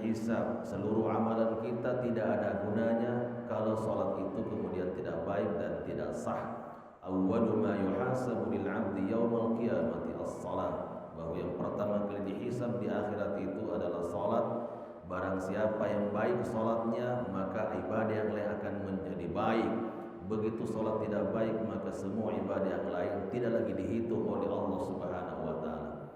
dihisab. Seluruh amalan kita tidak ada gunanya kalau salat itu kemudian tidak baik dan tidak sah. Awwalu ma yuhasabu lil 'abdi yaumal qiyamati as-shalah, bahwa yang pertama kali dihisab di akhirat itu adalah salat. Barang siapa yang baik salatnya, maka ibadah yang lain akan menjadi baik. Begitu salat tidak baik, maka semua ibadah yang lain tidak lagi dihitung oleh Allah Subhanahu wa taala.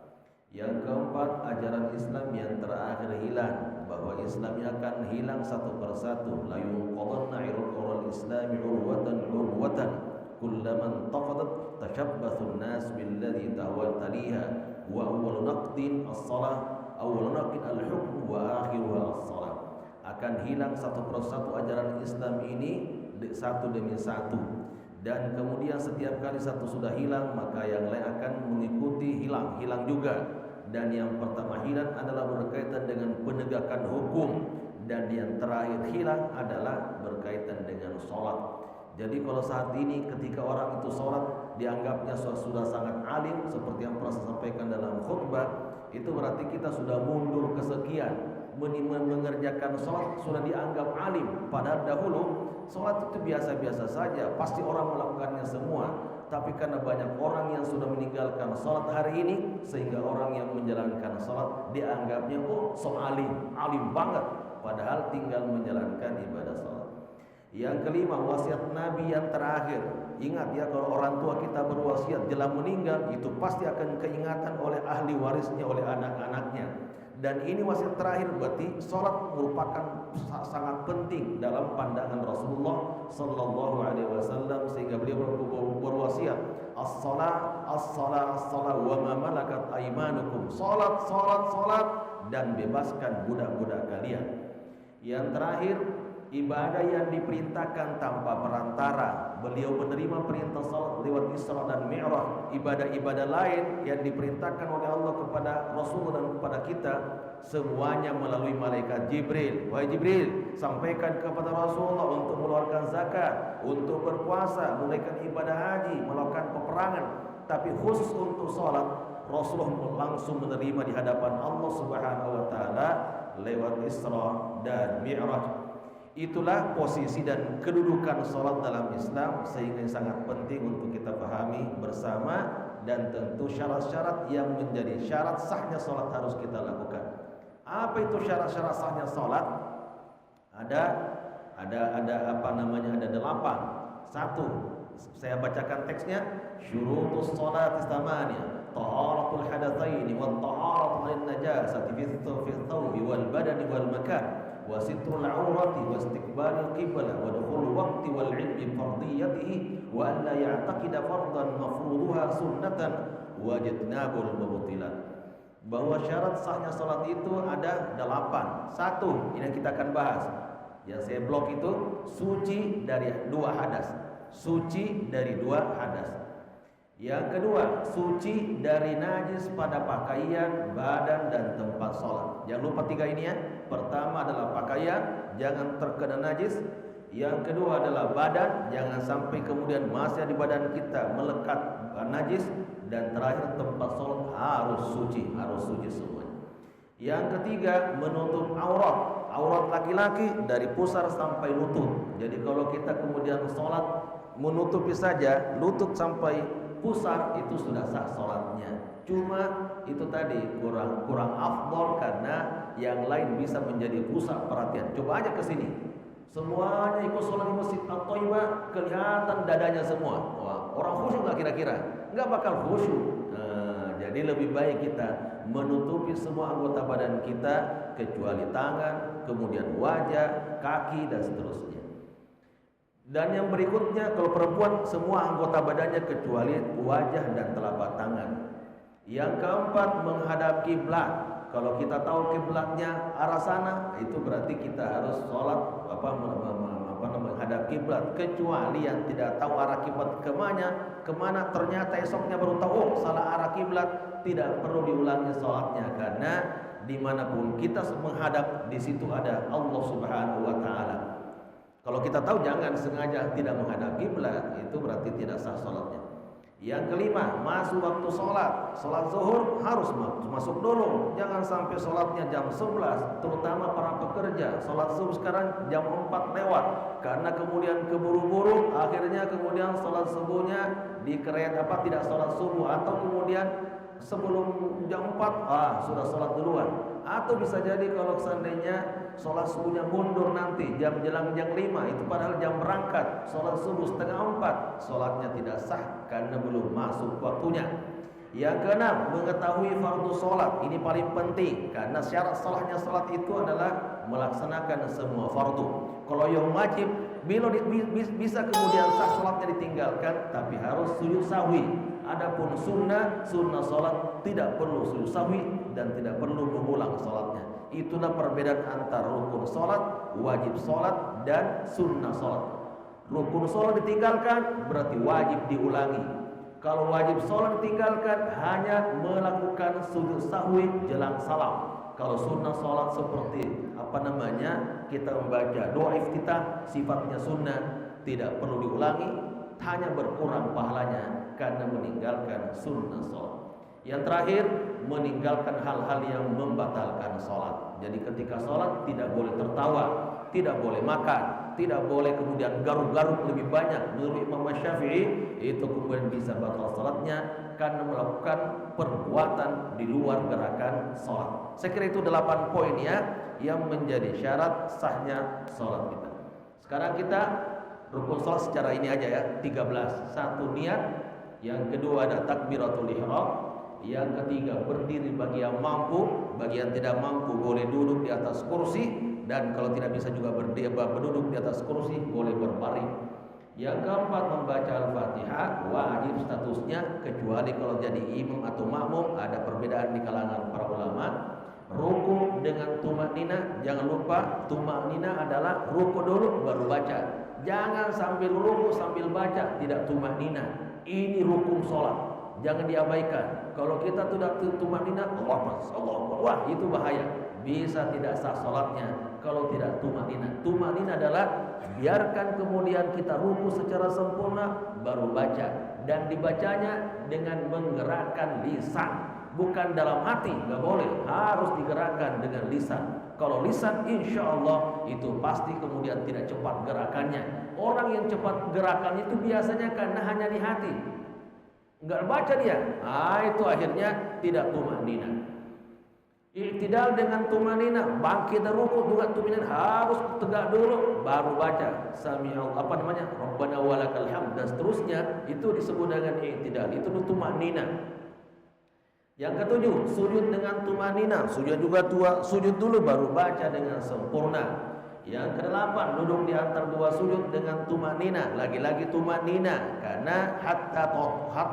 Yang keempat, ajaran Islam yang terakhir hilang, bahwa Islam akan hilang satu persatu. La yunqadanna 'urul islami 'urwatan kullaman taqadat tashabbathu an-nas billadhi tawallaliha wa awwalu naqdin as-salah awwalu naqdin al-hukm wa akhiruha as-salah. Akan hilang satu persatu ajaran Islam ini satu demi satu, dan kemudian setiap kali satu sudah hilang, maka yang lain akan mengikuti hilang juga. Dan yang pertama hilang adalah berkaitan dengan penegakan hukum, dan yang terakhir hilang adalah berkaitan dengan sholat. Jadi kalau saat ini ketika orang itu sholat dianggapnya sudah sangat alim, seperti yang pernah saya sampaikan dalam khutbah, itu berarti kita sudah mundur kesekian. Mengerjakan sholat sudah dianggap alim, padahal dahulu sholat itu biasa-biasa saja, pasti orang melakukannya semua. Tapi karena banyak orang yang sudah meninggalkan sholat hari ini, sehingga orang yang menjalankan sholat dianggapnya so alim banget, padahal tinggal menjalankan ibadah sholat. Yang kelima, wasiat Nabi yang terakhir. Ingat ya, kalau orang tua kita berwasiat jelang meninggal, itu pasti akan keingatan oleh ahli warisnya, oleh anak-anaknya. Dan ini wasiat terakhir, berarti sholat merupakan sangat penting dalam pandangan Rasulullah Sallallahu Alaihi Wasallam, sehingga beliau berwasiat, as-salat, as-salat, as-salat, wa ma malakat aimanukum. Salat, salat, salat, dan bebaskan budak-budak kalian. Yang terakhir, ibadah yang diperintahkan tanpa perantara. Beliau menerima perintah salat lewat Isra dan Mi'raj. Ibadah-ibadah lain yang diperintahkan oleh Allah kepada Rasul dan kepada kita, semuanya melalui malaikat Jibril. Wahai Jibril, sampaikan kepada Rasulullah untuk mengeluarkan zakat, untuk berpuasa, menunaikan ibadah haji, melakukan peperangan. Tapi khusus untuk salat, Rasulullah langsung menerima di hadapan Allah Subhanahu wa taala lewat Isra dan Mi'raj. Itulah posisi dan kedudukan sholat dalam Islam, sehingga sangat penting untuk kita pahami bersama. Dan tentu syarat-syarat yang menjadi syarat sahnya sholat harus kita lakukan. Apa itu syarat-syarat sahnya sholat? Ada 8. Satu, saya bacakan teksnya. Syurutus sholat tsamaniyah, taharatul hadatsaini wa taharatu min najasati fi thawbi wal badani wal makan, wa sitrul aurati wa istiqbalul qiblah wa dukhulul waqti wal ilmi fardiyatihi wa an la ya'taqida fardan mafruduha sunnatan wa jitnabul mubtilat. Bahwa syarat sahnya salat itu ada 8. Satu, ini yang kita akan bahas. Yang saya blok itu suci dari 2 hadas. Suci dari 2 hadas. Yang kedua, suci dari najis pada pakaian, badan, dan tempat sholat. Jangan lupa 3 ini ya. Pertama adalah pakaian, jangan terkena najis. Yang kedua adalah badan, jangan sampai kemudian masih di badan kita melekat najis. Dan terakhir, tempat sholat harus suci semuanya. Yang ketiga, menutup aurat. Aurat laki-laki dari pusar sampai lutut. Jadi kalau kita kemudian sholat menutupi saja lutut sampai pusar, itu sudah sah sholatnya. Cuma itu tadi kurang afdol, karena yang lain bisa menjadi pusat perhatian. Coba aja ke sini, semuanya ikut sholat di Masjid At-Thaibah, kelihatan dadanya semua. Wah, orang khusyuk nggak kira-kira? Nggak bakal khusyuk. Jadi lebih baik kita menutupi semua anggota badan kita, kecuali tangan, kemudian wajah, kaki, dan seterusnya. Dan yang berikutnya, kalau perempuan semua anggota badannya kecuali wajah dan telapak tangan. Yang keempat, menghadap kiblat. Kalau kita tahu kiblatnya arah sana, itu berarti kita harus sholat menghadap kiblat. Kecuali yang tidak tahu arah kiblat kemana, ternyata esoknya baru tahu salah arah kiblat, tidak perlu diulangi sholatnya, karena dimanapun kita menghadap, di situ ada Allah Subhanahu wa taala. Kalau kita tahu jangan sengaja tidak menghadap kiblat, itu berarti tidak sah sholatnya. Yang kelima, masuk waktu sholat. Sholat zuhur harus masuk dulu. Jangan sampai sholatnya jam 11. Terutama para pekerja. Sholat zuhur sekarang jam 4 lewat. Karena kemudian keburu-buru, akhirnya kemudian sholat subuhnya tidak sholat subuh. Atau kemudian sebelum jam 4, sudah sholat duluan. Atau bisa jadi kalau seandainya sholat subuhnya mundur nanti jelang jam 5, itu padahal jam berangkat sholat subuh setengah 4, sholatnya tidak sah karena belum masuk waktunya. Yang keenam, mengetahui fardu sholat. Ini paling penting karena syarat sahnya sholat itu adalah melaksanakan semua fardu. Kalau yang wajib bisa kemudian sah sholatnya ditinggalkan, tapi harus sujud sahwi. Adapun sunnah sholat tidak perlu sujud sahwi dan tidak perlu mengulang sholatnya. Itulah perbedaan antara rukun sholat, wajib sholat, dan sunnah sholat. Rukun sholat ditinggalkan berarti wajib diulangi. Kalau wajib sholat ditinggalkan hanya melakukan sujud sahwi jelang salam. Kalau sunnah sholat seperti kita membaca doa iftitah, sifatnya sunnah, tidak perlu diulangi, hanya berkurang pahalanya karena meninggalkan sunnah sholat. Yang terakhir, meninggalkan hal-hal yang membatalkan sholat. Jadi ketika sholat tidak boleh tertawa, tidak boleh makan, tidak boleh kemudian garuk-garuk lebih banyak. Menurut Imam Syafi'i itu kemudian bisa batal sholatnya karena melakukan perbuatan di luar gerakan sholat. Saya kira itu 8 poin ya yang menjadi syarat sahnya sholat kita. Sekarang kita rukun sholat secara ini aja ya, 13. Satu, niat. Yang kedua ada takbiratul ihram. Yang ketiga, berdiri bagi yang mampu. Bagi yang tidak mampu boleh duduk di atas kursi, dan kalau tidak bisa juga berduduk di atas kursi, boleh berbaring. Yang keempat, membaca Al-Fatihah, wajib statusnya, kecuali kalau jadi imam atau makmum, ada perbedaan di kalangan para ulama. Ruku dengan tumanina, jangan lupa tumanina adalah ruku dulu baru baca. Jangan sambil ruku sambil baca, tidak tumanina. Ini rukun sholat, jangan diabaikan. Kalau kita tidak tumanina, wah itu bahaya, bisa tidak sah sholatnya kalau tidak tumanina. Tumanina adalah biarkan kemudian kita ruku secara sempurna baru baca, dan dibacanya dengan menggerakkan lisan, bukan dalam hati, nggak boleh, harus digerakkan dengan lisan. Kalau lisan insya Allah itu pasti kemudian tidak cepat gerakannya. Orang yang cepat gerakannya itu biasanya karena hanya di hati, nggak baca dia, itu akhirnya tidak tumanina. Iktidal dengan tumanina, bangkit dan rukuk juga tumanina, harus tegak dulu baru baca Rabbana walakal hamd dan seterusnya, itu disebut dengan iktidal, itu tumanina. Yang ketujuh, sujud dengan tumanina, sujud dulu baru baca dengan sempurna. Yang kedelapan, duduk di antara dua sujud dengan tumanina, lagi-lagi tumanina, karena hatta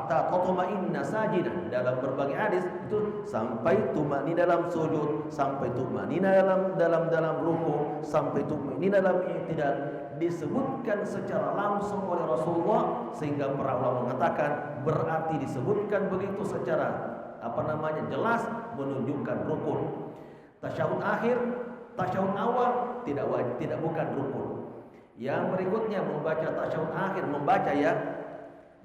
tatma'inna sajidan. Dalam berbagai hadis itu sampai tumanina dalam sujud, sampai tumanina dalam ruku, sampai tumanina dalam i'tidal, disebutkan secara langsung oleh Rasulullah, sehingga para ulama mengatakan berarti disebutkan begitu secara jelas menunjukkan rukun. Tasyahud akhir, tasyahud awal tidak bukan rukun. Yang berikutnya membaca tasyahud akhir, membaca ya.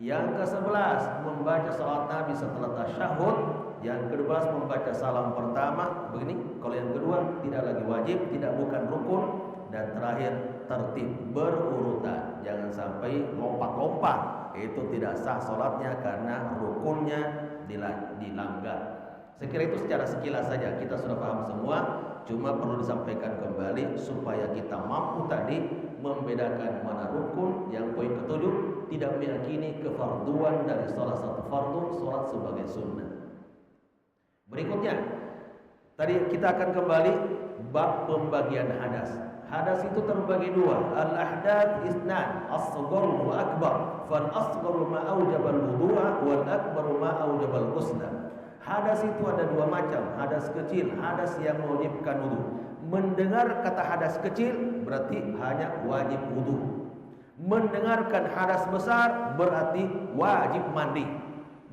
Yang ke-11 membaca salat Nabi setelah tasyahud. Yang ke-12 membaca salam pertama. Begini, kalau yang kedua tidak lagi wajib, tidak bukan rukun. Dan terakhir tertib berurutan, jangan sampai lompat-lompat, itu tidak sah salatnya karena rukunnya dilanggar. Saya kira itu secara sekilas saja kita sudah paham semua, cuma perlu disampaikan kembali supaya kita mampu tadi membedakan mana rukun. Yang poin ke-7, tidak meyakini kefarduan dari salah satu fardu salat sebagai sunnah. Berikutnya, tadi kita akan kembali bab pembagian hadas. Hadas itu terbagi dua, al-ahdath isnan, as-saghar wa akbar. Fal asgharu ma aujaba al-wudu'a wal akbaru ma aujaba al-ghusla. Hadas itu ada dua macam, hadas kecil, hadas yang mewajibkan wudu. Mendengar kata hadas kecil berarti hanya wajib wudu. Mendengarkan hadas besar berarti wajib mandi.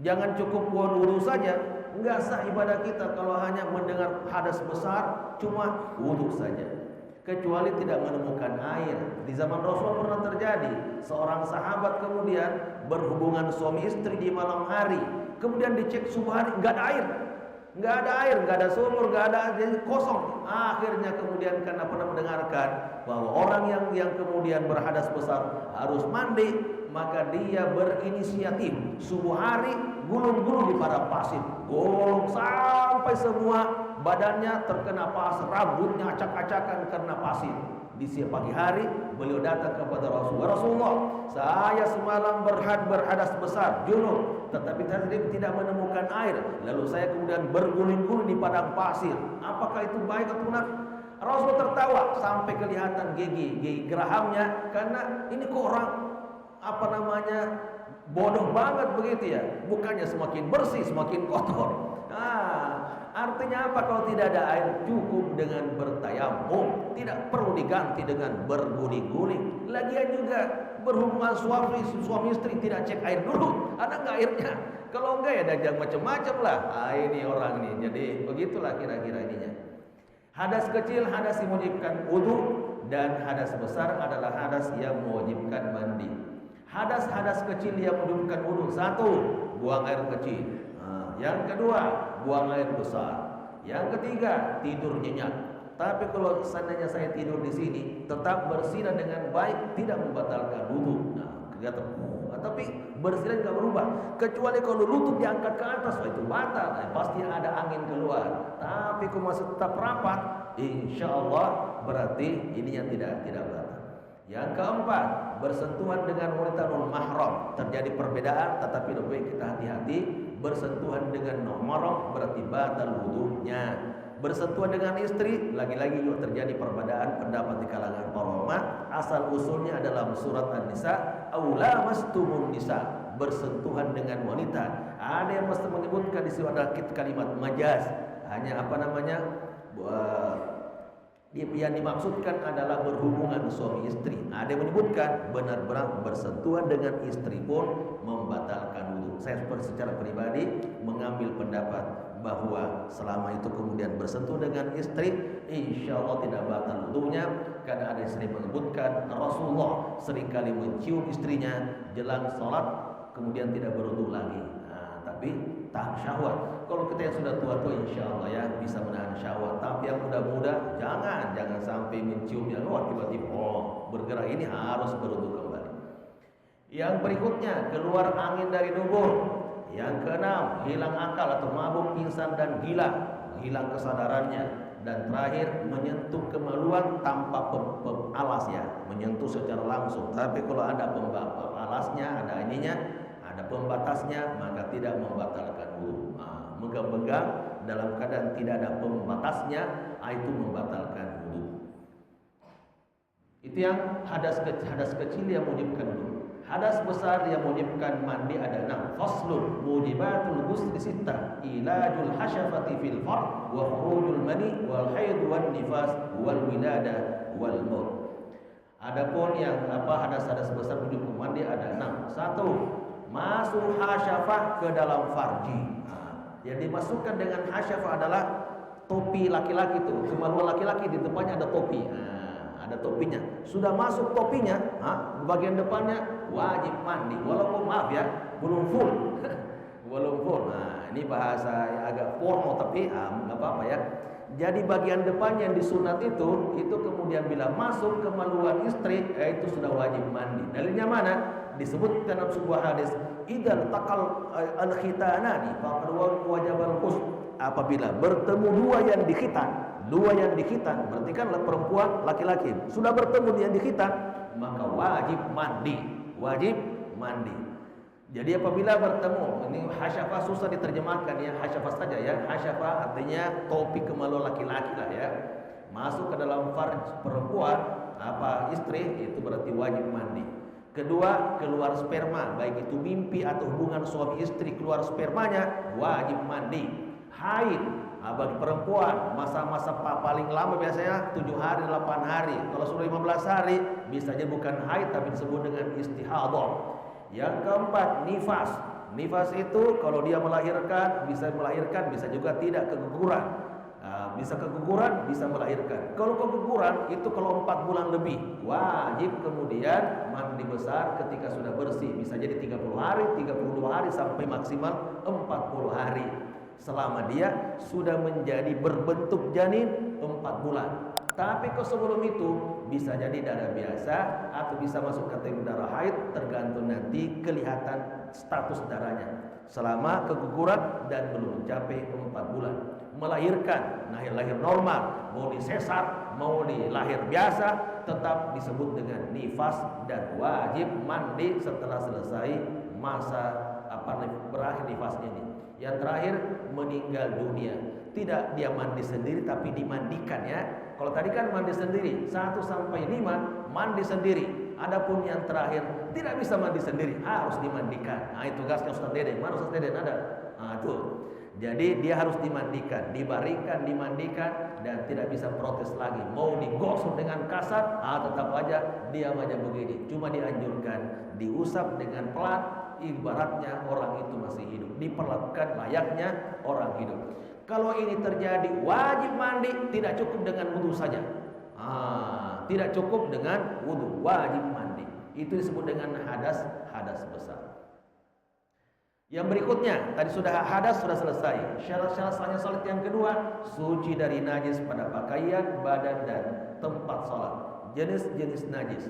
Jangan cukup wudu saja, enggak sah ibadah kita kalau hanya mendengar hadas besar cuma wudu saja. kecuali tidak menemukan air. Di zaman Rasul pernah terjadi seorang sahabat kemudian berhubungan suami istri di malam hari, kemudian dicek subuh hari nggak ada air, nggak ada sumur, nggak ada, jadi kosong. Akhirnya kemudian karena pernah mendengarkan bahwa orang yang kemudian berhadas besar harus mandi, maka dia berinisiatif subuh hari gulung-gulung di padang pasir, gulung sampai semua badannya terkena pasir, rambutnya acak-acakan karena pasir. Di siang pagi hari beliau datang kepada Rasulullah, saya semalam berhadas besar, junub, tetapi tidak menemukan air. Lalu saya kemudian berguling-guling di padang pasir. Apakah itu baik atau benar? Rasul tertawa sampai kelihatan gigi gerahamnya, karena ini kok orang bodoh banget begitu ya. Bukannya semakin bersih semakin kotor. Artinya apa? Kalau tidak ada air, cukup dengan bertayamum, tidak perlu diganti dengan berguling-guling. Lagian juga berhubungan suami istri tidak cek air dulu, ada nggak airnya? Kalau enggak ya dajang macam-macam lah. Ini orang ini. Jadi begitulah kira-kira ininya. Hadas kecil, hadas yang mewajibkan wudu, dan hadas besar adalah hadas yang mewajibkan mandi. Hadas kecil yang mewajibkan wudu, satu, buang air kecil. Yang kedua, buang air besar. Yang ketiga, tidur nyenyak. Tapi kalau seandainya saya tidur di sini, tetap bersinar dengan baik, tidak membatalkan wudu. Tapi bersinar nggak berubah. Kecuali kalau lutut diangkat ke atas, itu batal. Pasti ada angin keluar. Tapi kalau masih tetap rapat, insya Allah berarti ininya tidak batal. Yang keempat, bersentuhan dengan wanita non mahram. Terjadi perbedaan, tetapi lebih baik kita hati-hati. Bersentuhan dengan non mahram berarti batal wudunya. Bersentuhan dengan istri, lagi-lagi juga terjadi perbedaan pendapat di kalangan para ulama. Asal usulnya adalah surat An-Nisa, aula mastumun nisa, bersentuhan dengan wanita. Ada yang mesti menyebutkan di situ ada kalimat majaz, hanya yang dimaksudkan adalah berhubungan suami istri. Ada yang menyebutkan benar-benar bersentuhan dengan istri pun membatalkan wudu. Saya secara pribadi mengambil pendapat bahwa selama itu kemudian bersentuh dengan istri, insya Allah tidak batal wudunya. Karena ada yang sering menyebutkan Rasulullah seringkali mencium istrinya jelang sholat, kemudian tidak berwudu lagi. Tapi tahan syahwat. Kalau kita yang sudah tua-tua insya Allah ya bisa menahan syahwat. Tapi yang muda-muda jangan sampai menciumnya. Tiba-tiba bergerak, ini harus berwudu kembali. Yang berikutnya, keluar angin dari dubur. Yang keenam, hilang akal atau mabuk, pingsan dan gila, hilang kesadarannya. Dan terakhir, menyentuh kemaluan tanpa alas ya, menyentuh secara langsung. Tapi kalau ada alasnya, ada ininya, ada pembatasnya, maka tidak membatalkan wudu. Megang-megang dalam keadaan tidak ada pembatasnya, itu membatalkan wudu. Itu yang hadas kecil yang mewajibkan wudu. Hadas besar yang mewajibkan mandi ada 6. Faslun mujibatul ghusli sittah, ilajul hasyafati fil fard wa khurujul mani wal haid wan nifas wal wilada wal maut. Adapun yang hadas besar mewajibkan mandi ada 6. 1. Masuk hasyafah ke dalam farji. Yang dimasukkan dengan hasyafah adalah topi laki-laki tuh. Kemaluan laki-laki di depannya ada topi. Ada topinya. Sudah masuk topinya, bagian depannya wajib mandi. Walaupun maaf ya, belum full. Belum full. Ini bahasa yang agak formal tapi nggak apa-apa ya. Jadi bagian depan yang disunat itu kemudian bila masuk kemaluan istri, itu sudah wajib mandi. Dalilnya mana? Disebut dalam sebuah hadis, idzal taqal al-khitanani faqad wajibal ghusl. Apabila bertemu dua yang dikhitan, berarti kan perempuan laki-laki sudah bertemu yang dikhitan, maka wajib mandi. Jadi apabila bertemu, ini hasyafah susah diterjemahkan ya, hasyafah saja ya. Hasyafah artinya topi kemaluan laki-laki lah ya. Masuk ke dalam farj perempuan, istri, itu berarti wajib mandi. Kedua, keluar sperma, baik itu mimpi atau hubungan suami istri, keluar spermanya wajib mandi. Haid, bagi perempuan masa-masa paling lama biasanya 7 hari 8 hari. Kalau sudah 15 hari bisa jadi bukan haid tapi disebut dengan istihadah. Yang keempat, nifas. Nifas itu kalau dia melahirkan, bisa juga tidak keguguran. bisa keguguran, bisa melahirkan. Kalau keguguran itu kalau 4 bulan lebih, wajib kemudian mandi besar ketika sudah bersih. Bisa jadi 30 hari, 32 hari sampai maksimal 40 hari. Selama dia sudah menjadi berbentuk janin 4 bulan. Tapi kalau sebelum itu bisa jadi darah biasa atau bisa masuk kategori darah haid, tergantung nanti kelihatan status darahnya. Selama keguguran dan belum mencapai 4 bulan. Melahirkan, lahir normal, mau disesar, mau dilahir biasa, tetap disebut dengan nifas dan wajib mandi setelah selesai masa berakhir nifasnya ini. Yang terakhir meninggal dunia, tidak dia mandi sendiri tapi dimandikan ya. Kalau tadi kan mandi sendiri 1 sampai 5 mandi sendiri. Adapun yang terakhir tidak bisa mandi sendiri, harus dimandikan. Nah, itu tugasnya Ustaz Deden. Mana Ustaz Deden ada? Nah, itu. Jadi dia harus dimandikan, dibaringkan, dimandikan dan tidak bisa protes lagi. Mau digosok dengan kasar, tetap aja diam aja begini. Cuma dianjurkan diusap dengan pelan, ibaratnya orang itu masih hidup. Diperlakukan layaknya orang hidup. Kalau ini terjadi wajib mandi, tidak cukup dengan wudu saja. Tidak cukup dengan wudu, wajib mandi. Itu disebut dengan hadas besar. Yang berikutnya, tadi sudah hadas sudah selesai. Syarat-syarat sahnya salat yang kedua, suci dari najis pada pakaian, badan dan tempat salat. Jenis-jenis najis.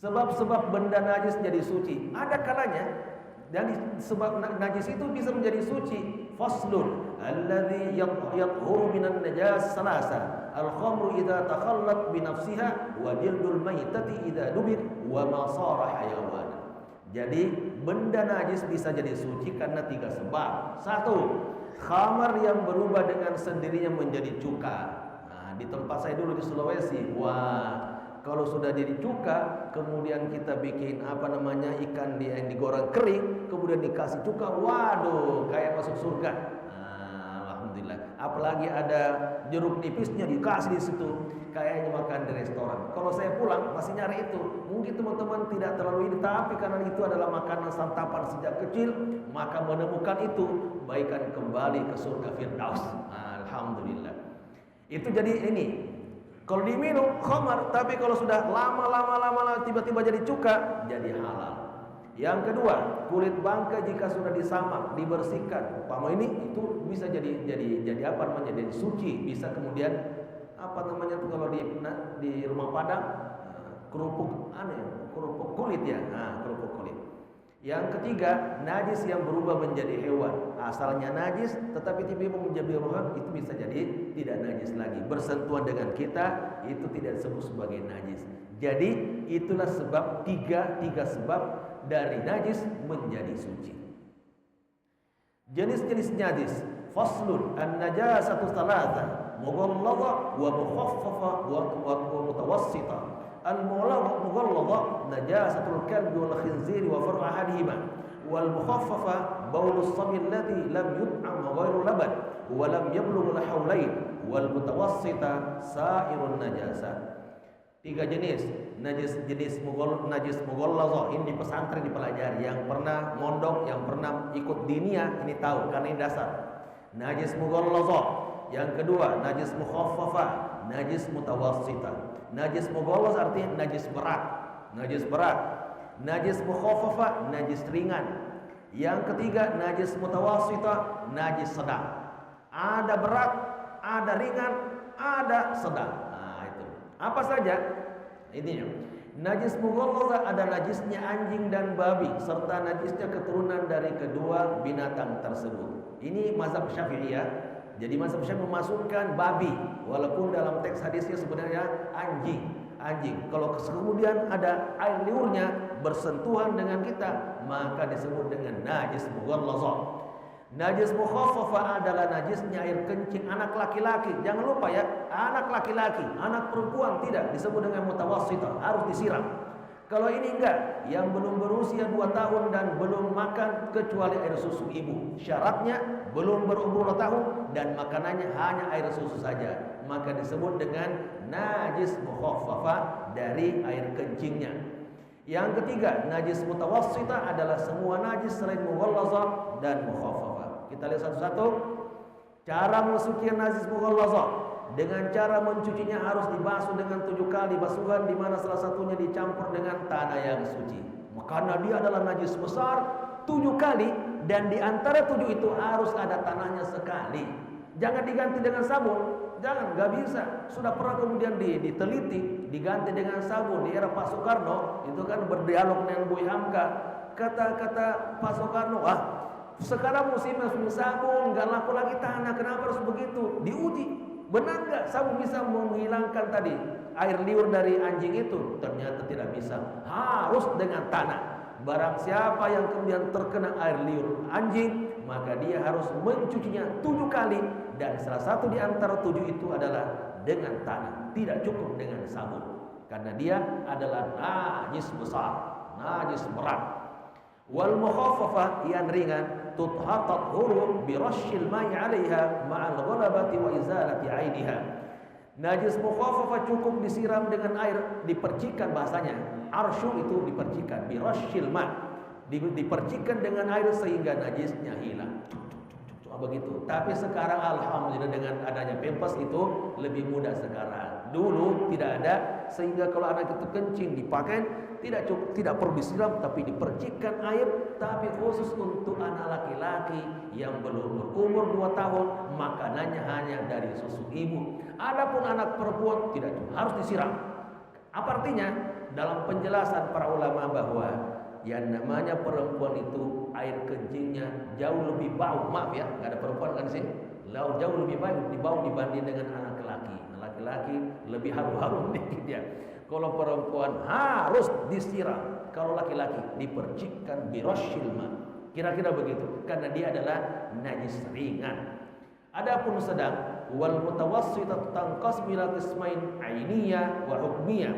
Sebab-sebab benda najis jadi suci. Ada kalanya dan sebab najis itu bisa menjadi suci. Faslun alladhi yathuru minan najas salasa. Al-khamru idza takhallat bi nafsiha wa jildul maitati idza dubir wa ma sara hayawan. Jadi benda najis bisa jadi suci karena 3 sebab. 1, khamar yang berubah dengan sendirinya menjadi cuka. Nah, di tempat saya dulu di Sulawesi, kalau sudah jadi cuka, kemudian kita bikin ikan yang digoreng kering, kemudian dikasih cuka, waduh, kayak masuk surga. Alhamdulillah. Apalagi ada jeruk nipisnya dikasih di situ, kayaknya makan di restoran. Kalau saya pulang masih nyari itu. Mungkin teman-teman tidak terlalu ini, tapi karena itu adalah makanan santapan sejak kecil, maka menemukan itu baikkan kembali ke surga Firdaus. Alhamdulillah. Itu jadi ini. Kalau diminum khamar, tapi kalau sudah lama tiba-tiba jadi cuka, jadi halal. Yang kedua, kulit bangkai jika sudah disamak, dibersihkan, umpama ini itu bisa jadi suci, bisa kemudian kalau di rumah Padang kerupuk kulit ya, kerupuk kulit. Yang ketiga, najis yang berubah menjadi hewan. Asalnya najis, tetapi tiba-tiba menjadi hewan, itu bisa jadi tidak najis lagi. Bersentuhan dengan kita, itu tidak disebut sebagai najis. Jadi, itulah sebab tiga sebab dari najis menjadi suci. Jenis-jenis najis. Faslun an-najasatu thalatha, mughalladha wa mukhaffafa wa mutawassita. Al-mughalladha najasatul kalbi wal khinziri wa far'u ahadihima, wal mukhaffafa baulus sabi alladhi lam yut'am ghairu laban wa lam yablugh al-hawlain, wal mutawassita sa'irun najasat. 3 jenis najis mughalladha. Ini di pesantren dipelajari, yang pernah mondok, yang pernah ikut diniyah ini tahu karena ini dasar. Najis mughalladha. Yang kedua, najis mukhaffafa, najis mutawassita. Najis mughalladha artinya najis berat. Najis mukhaffafa, najis ringan. Yang ketiga, najis mutawassita, najis sedang. Ada berat, ada ringan, ada sedang. Itu. Apa saja? Ini najis mughalladha ada najisnya anjing dan babi serta najisnya keturunan dari kedua binatang tersebut. Ini mazhab Syafi'iyah. Jadi mazhab Syafi'i memasukkan babi, walaupun dalam teks hadisnya sebenarnya anjing. Kalau kemudian ada air liurnya bersentuhan dengan kita, maka disebut dengan najis mughalladha. Najis mukhaffafa adalah najisnya air kencing anak laki-laki. Jangan lupa ya, anak laki-laki, anak perempuan tidak disebut dengan mutawassita, harus disiram. Kalau ini enggak, yang belum berusia 2 tahun dan belum makan kecuali air susu ibu. Syaratnya belum berumur 2 tahun dan makanannya hanya air susu saja. Maka disebut dengan najis mukhaffafa dari air kencingnya. Yang ketiga, najis mutawassita adalah semua najis selain mughalladha dan mukhaffafa. Kita lihat satu-satu. Cara mensucikan najis mughallazah dengan cara mencucinya harus dibasuh dengan 7 kali basuhan, di mana salah satunya dicampur dengan tanah yang suci. Karena dia adalah najis besar 7 kali, dan di antara 7 itu harus ada tanahnya sekali. Jangan diganti dengan sabun, jangan, nggak bisa. Sudah pernah kemudian diteliti, diganti dengan sabun di era Pak Soekarno, itu kan berdialog dengan Bu Hamka. Kata Pak Soekarno, sekarang musimnya sabun, nggak laku lagi tanah, kenapa harus begitu? Diuji, benar nggak sabun bisa menghilangkan tadi air liur dari anjing itu? Ternyata tidak bisa, harus dengan tanah. Barang siapa yang kemudian terkena air liur anjing, maka dia harus mencucinya 7 kali, dan salah satu di antara 7 itu adalah dengan tanah, tidak cukup dengan sabun, karena dia adalah najis besar, najis berat. Wal mukhaffafah yang ringan tuthatat huru bi rasyil ma'i 'alaiha ma'al ghalabati wa izalati 'ainiha. Najis mukhaffafah cukup disiram dengan air, dipercikan bahasanya. Arsyu itu dipercikan, bi rasyil ma', dipercikan dengan air sehingga najisnya hilang. Begitu. Tapi sekarang alhamdulillah dengan adanya Pampers itu lebih mudah sekarang. Dulu tidak ada, sehingga kalau anak itu kencing dipakai tidak perlu disiram, tapi dipercikan air. Tapi khusus untuk anak laki-laki yang belum berumur 2 tahun, makanannya hanya dari susu ibu. Adapun anak perempuan tidak harus disiram. Apa artinya? Dalam penjelasan para ulama bahwa yang namanya perempuan itu air kencingnya jauh lebih bau. Maaf ya, nggak ada perempuan kan sih? Jauh lebih bau dibanding dengan anak laki. Laki-laki lebih harum-harum dikit ya. Kalau perempuan harus disiram, kalau laki-laki dipercikkan birasyil ma. Kira-kira begitu, karena dia adalah najis ringan. Adapun sedang, wal mutawassitatu tanqasimu ila qismain ainiyah wa hukmiyah.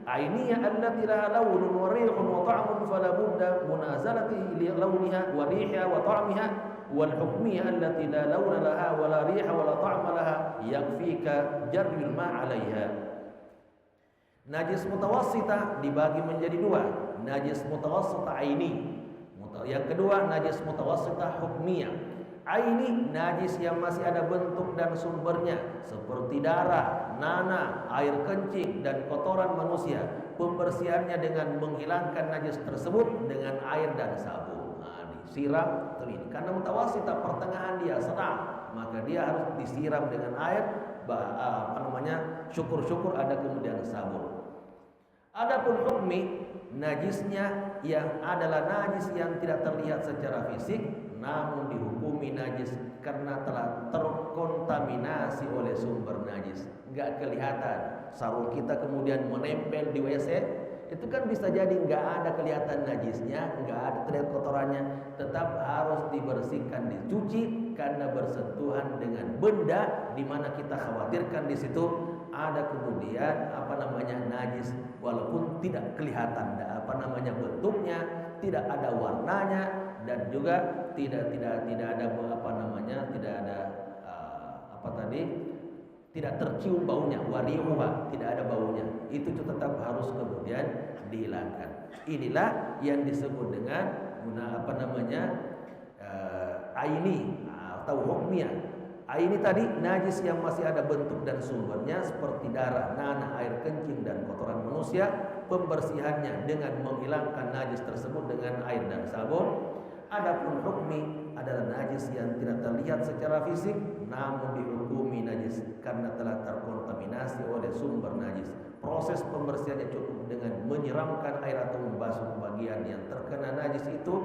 Ainiyah allati laha lawnun wa rihun wa ta'mun fala budda munazalati li lawniha wa rihiha wa ta'miha, wal hukmiyah allati la lawna laha wa la riha wa la ta'ma laha yakfika jarrul ma' 'alaiha. Najis mutawassitah dibagi menjadi 2. Najis mutawassitah aini. Yang kedua najis mutawassitah hukmiyah. Aini, najis yang masih ada bentuk dan sumbernya, seperti darah, nanah, air kencing, dan kotoran manusia. Pembersihannya dengan menghilangkan najis tersebut dengan air dan sabun. Disiram ini. Karena mutawassitah pertengahan dia senang, maka dia harus disiram dengan air. Syukur-syukur ada kemudian sabun. Adapun hukmi, najisnya yang adalah najis yang tidak terlihat secara fisik, namun dihukumi najis karena telah terkontaminasi oleh sumber najis. Nggak kelihatan. Sarung kita kemudian menempel di WC, itu kan bisa jadi nggak ada kelihatan najisnya, nggak ada terlihat kotorannya, tetap harus dibersihkan, dicuci, karena bersentuhan dengan benda di mana kita khawatirkan di situ ada kemudian najis, walaupun tidak kelihatan bentuknya, tidak ada warnanya, dan juga tidak tercium baunya, warihuha, tidak ada baunya. Itu tetap harus kemudian dihilangkan. Inilah yang disebut dengan aini atau hukmiyah. Aini tadi najis yang masih ada bentuk dan sumbernya, seperti darah, nanah, air kencing, dan kotoran manusia. Pembersihannya dengan menghilangkan najis tersebut dengan air dan sabun. Adapun hukmi adalah najis yang tidak terlihat secara fisik, namun dihukumi najis karena telah terkontaminasi oleh sumber najis. Proses pembersihannya cukup dengan menyiramkan air atau membasuh bagian yang terkena najis itu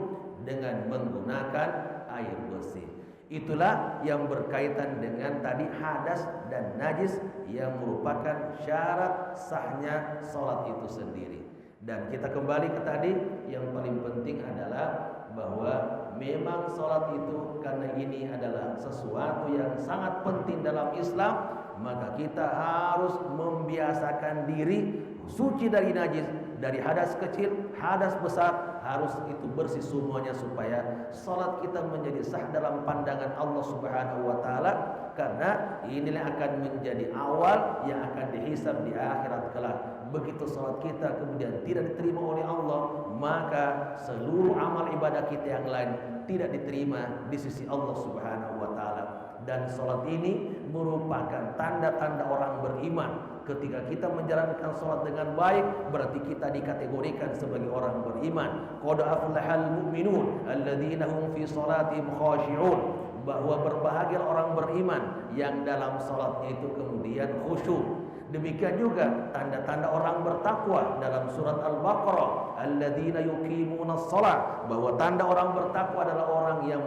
dengan menggunakan air bersih. Itulah yang berkaitan dengan tadi hadas dan najis yang merupakan syarat sahnya sholat itu sendiri. Dan kita kembali ke tadi, yang paling penting adalah bahwa memang sholat itu, karena ini adalah sesuatu yang sangat penting dalam Islam, maka kita harus membiasakan diri suci dari najis, dari hadas kecil, hadas besar, harus itu bersih semuanya, supaya sholat kita menjadi sah dalam pandangan Allah Subhanahu wa Ta'ala. Karena inilah akan menjadi awal yang akan dihisab di akhirat kelak. Begitu sholat kita kemudian tidak diterima oleh Allah, maka seluruh amal ibadah kita yang lain tidak diterima di sisi Allah Subhanahu wa Ta'ala. Dan sholat ini merupakan tanda-tanda orang beriman. Ketika kita menjalankan sholat dengan baik, berarti kita dikategorikan sebagai orang beriman. Qad aflahal mu'minun alladzina hum fi sholatihim khashi'un. Bahwa berbahagia orang beriman yang dalam sholatnya itu kemudian khusyuk. Demikian juga tanda-tanda orang bertakwa dalam surat Al-Baqarah, alladzina yuqimunas shalah, bahwa tanda orang bertakwa adalah orang yang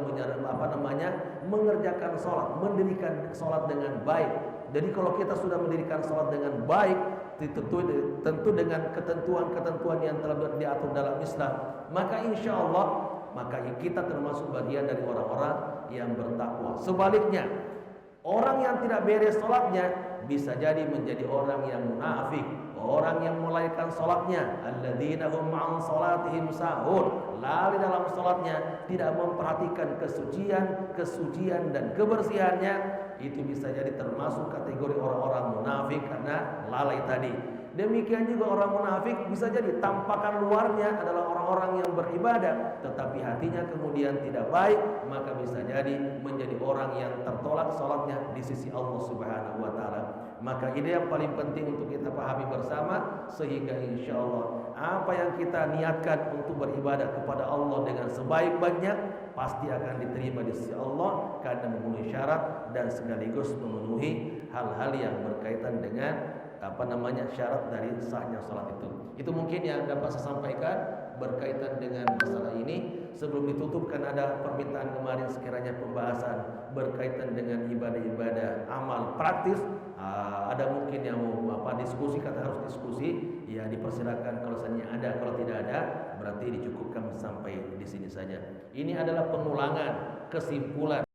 mengerjakan salat, mendirikan salat dengan baik. Jadi kalau kita sudah mendirikan salat dengan baik, tentu dengan ketentuan-ketentuan yang telah diatur dalam Islam, maka insya Allah kita termasuk bagian dari orang-orang yang bertakwa. Sebaliknya, orang yang tidak beres salatnya bisa jadi menjadi orang yang munafik, orang yang melalaikan salatnya, alladzina hum an salatihim sahun, lalai dalam salatnya, tidak memperhatikan kesucian dan kebersihannya. Itu bisa jadi termasuk kategori orang-orang munafik karena lalai tadi. Demikian juga orang munafik bisa jadi tampakan luarnya adalah orang-orang yang beribadah, tetapi hatinya kemudian tidak baik, maka bisa jadi menjadi orang yang tertolak salatnya di sisi Allah Subhanahu wa taala. Maka ini yang paling penting untuk kita pahami bersama, sehingga insya Allah apa yang kita niatkan untuk beribadah kepada Allah dengan sebaik-baiknya pasti akan diterima di sisi Allah, karena memenuhi syarat dan sekaligus memenuhi hal-hal yang berkaitan dengan syarat dari sahnya salat itu. Itu mungkin yang dapat saya sampaikan berkaitan dengan masalah ini. Sebelum ditutup, kan ada permintaan kemarin sekiranya pembahasan berkaitan dengan ibadah-ibadah amal praktis. Ada mungkin yang mau diskusi, kata harus diskusi, ya dipersilakan. Kalau seandainya ada, kalau tidak ada berarti dicukupkan sampai di sini saja. Ini adalah pengulangan kesimpulan